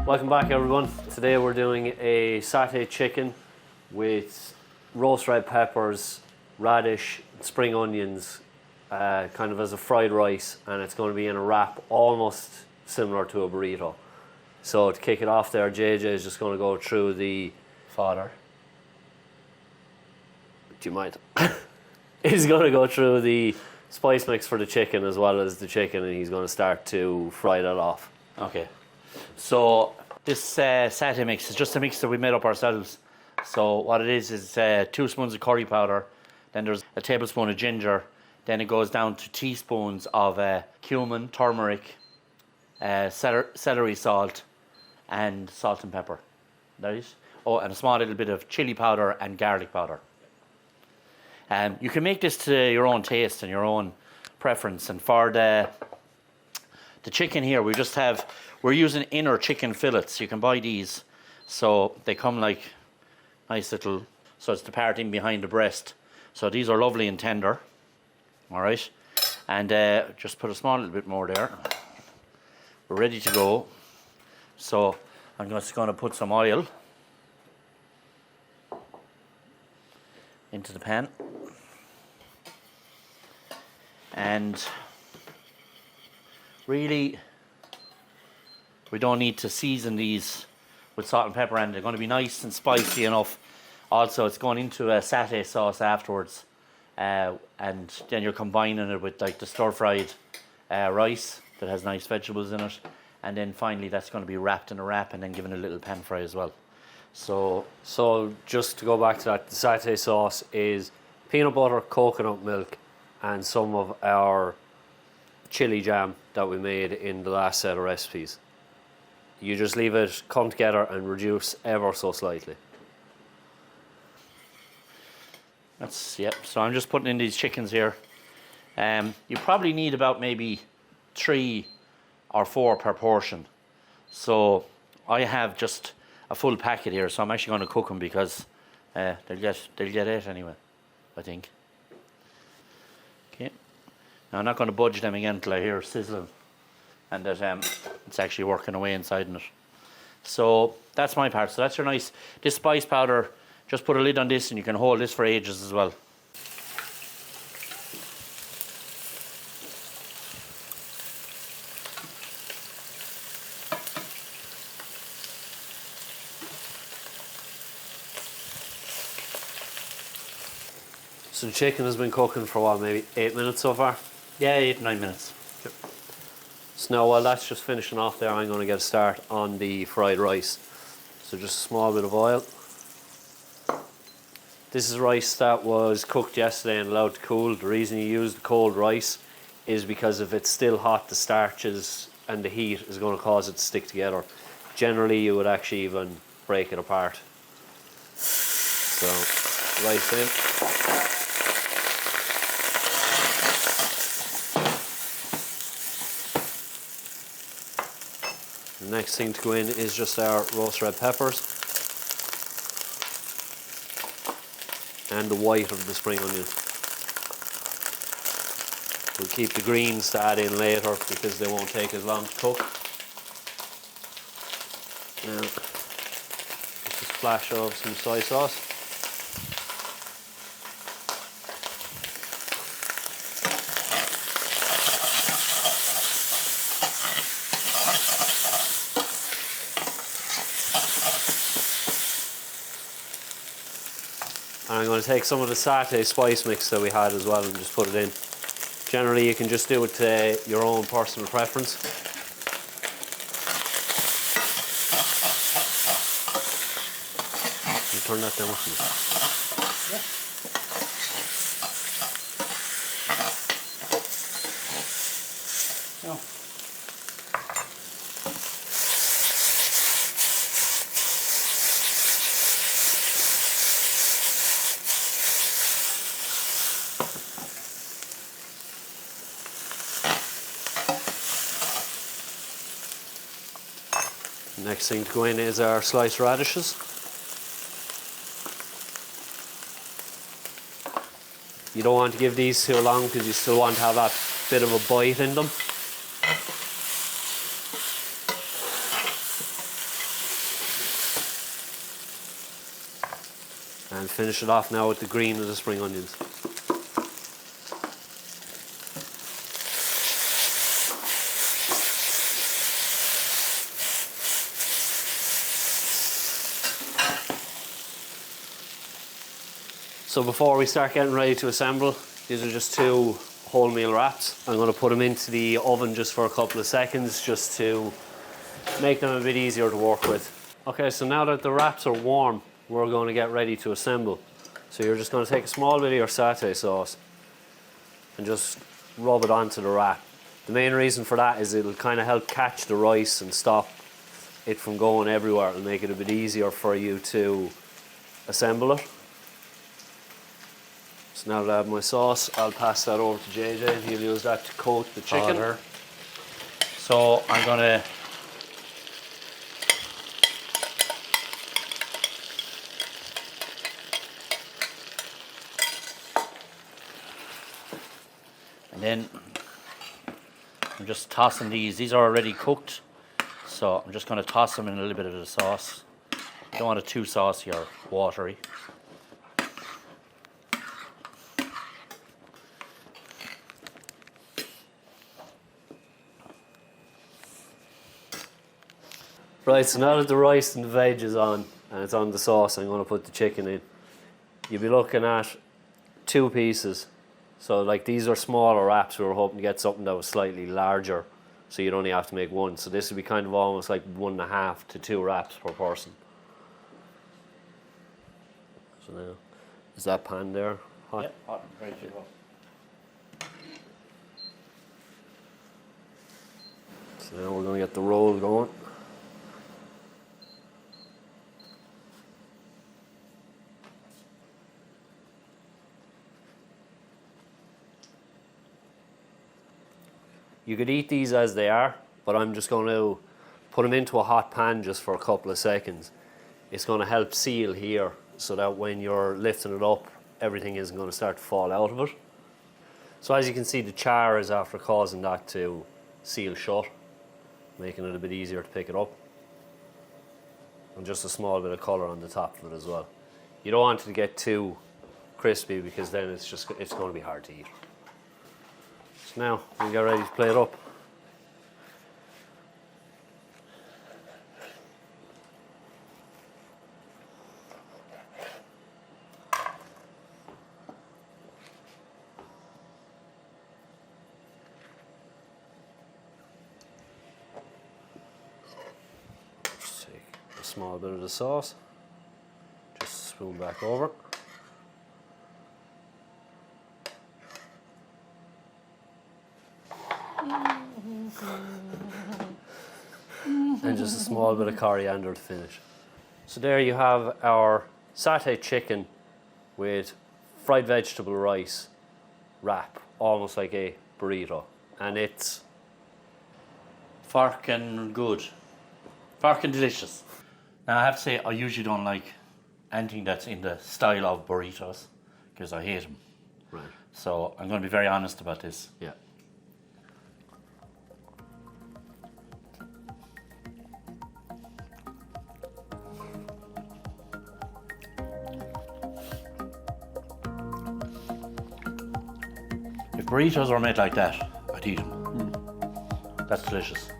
Welcome back, everyone. Today we're doing a satay chicken with roast red peppers, radish, spring onions, kind of as a fried rice, and it's going to be in a wrap almost similar to a burrito. So to kick it off there, JJ is just going to go through the fodder. Do you mind? He's going to go through the spice mix for the chicken as well as the chicken, and he's going to start to fry that off. Okay. So this satay mix is just a mix that we made up ourselves. So what it is 2 spoons of curry powder, then there's a tablespoon of ginger, then it goes down to teaspoons of cumin, turmeric, celery salt, and salt and pepper. Right? Oh, and a small little bit of chilli powder and garlic powder. You can make this to your own taste and your own preference. And for the chicken here, we're using inner chicken fillets. You can buy these, so they come like nice little. So it's the part in behind the breast. So these are lovely and tender. All right, and just put a small little bit more there. We're ready to go. So I'm just going to put some oil into the pan. And really, we don't need to season these with salt and pepper, and they're going to be nice and spicy enough. Also, it's going into a satay sauce afterwards, and then you're combining it with like the stir-fried rice that has nice vegetables in it, and then finally that's going to be wrapped in a wrap and then given a little pan fry as well. So just to go back to that, the satay sauce is peanut butter, coconut milk, and some of our chili jam that we made in the last set of recipes. You just leave it come together and reduce ever so slightly. So I'm just putting in these chickens here. You probably need about maybe 3 or 4 per portion. So I have just a full packet here, so I'm actually going to cook them because they'll get 8 anyway, I think. Okay. Now I'm not going to budge them again until I hear sizzling and that it's actually working away inside in it. So that's my part. So that's your nice. This spice powder, just put a lid on this and you can hold this for ages as well. So the chicken has been cooking for what, maybe 8 minutes so far? Yeah, 8 or 9 minutes. Yep. So now while that's just finishing off there, I'm going to get a start on the fried rice. So just a small bit of oil. This is rice that was cooked yesterday and allowed to cool. The reason you use the cold rice is because if it's still hot, the starches and the heat is going to cause it to stick together. Generally, you would actually even break it apart. So, rice in. The next thing to go in is just our roast red peppers and the white of the spring onions. We'll keep the greens to add in later because they won't take as long to cook. Now, just a splash of some soy sauce. And I'm going to take some of the satay spice mix that we had as well and just put it in. Generally, you can just do it to your own personal preference. Can you turn that down for me? Yeah. No. Next thing to go in is our sliced radishes. You don't want to give these too long because you still want to have that bit of a bite in them. And finish it off now with the green of the spring onions. So before we start getting ready to assemble, these are just 2 wholemeal wraps. I'm going to put them into the oven just for a couple of seconds just to make them a bit easier to work with. Okay, so now that the wraps are warm, we're going to get ready to assemble. So you're just going to take a small bit of your satay sauce and just rub it onto the wrap. The main reason for that is it'll kind of help catch the rice and stop it from going everywhere. It'll make it a bit easier for you to assemble it. So now that I have my sauce, I'll pass that over to JJ and he'll use that to coat the chicken. Powder. So I'm gonna and then I'm just tossing these. These are already cooked, so I'm just going to toss them in a little bit of the sauce. You don't want it too saucy or watery. Right, so now that the rice and the veg is on and it's on the sauce, I'm going to put the chicken in. You'll be looking at 2 pieces. So like these are smaller wraps. We were hoping to get something that was slightly larger, so you'd only have to make 1. So this would be kind of almost like 1.5 to 2 wraps per person. So now, is that pan there hot? Yep, hot and ready to go. So now we're going to get the roll going. You could eat these as they are, but I'm just going to put them into a hot pan just for a couple of seconds. It's going to help seal here so that when you're lifting it up, everything isn't going to start to fall out of it. So as you can see, the char is after causing that to seal shut, making it a bit easier to pick it up. And just a small bit of colour on the top of it as well. You don't want it to get too crispy because then it's going to be hard to eat. So now we get ready to plate it up. Just take a small bit of the sauce, just spoon back over. And just a small bit of coriander to finish. So there you have our satay chicken with fried vegetable rice wrap, almost like a burrito. And it's Forkin good. Forkin delicious. Now I have to say, I usually don't like anything that's in the style of burritos because I hate them. right. So I'm going to be very honest about this. Yeah. If burritos were made like that, I'd eat them. That's delicious.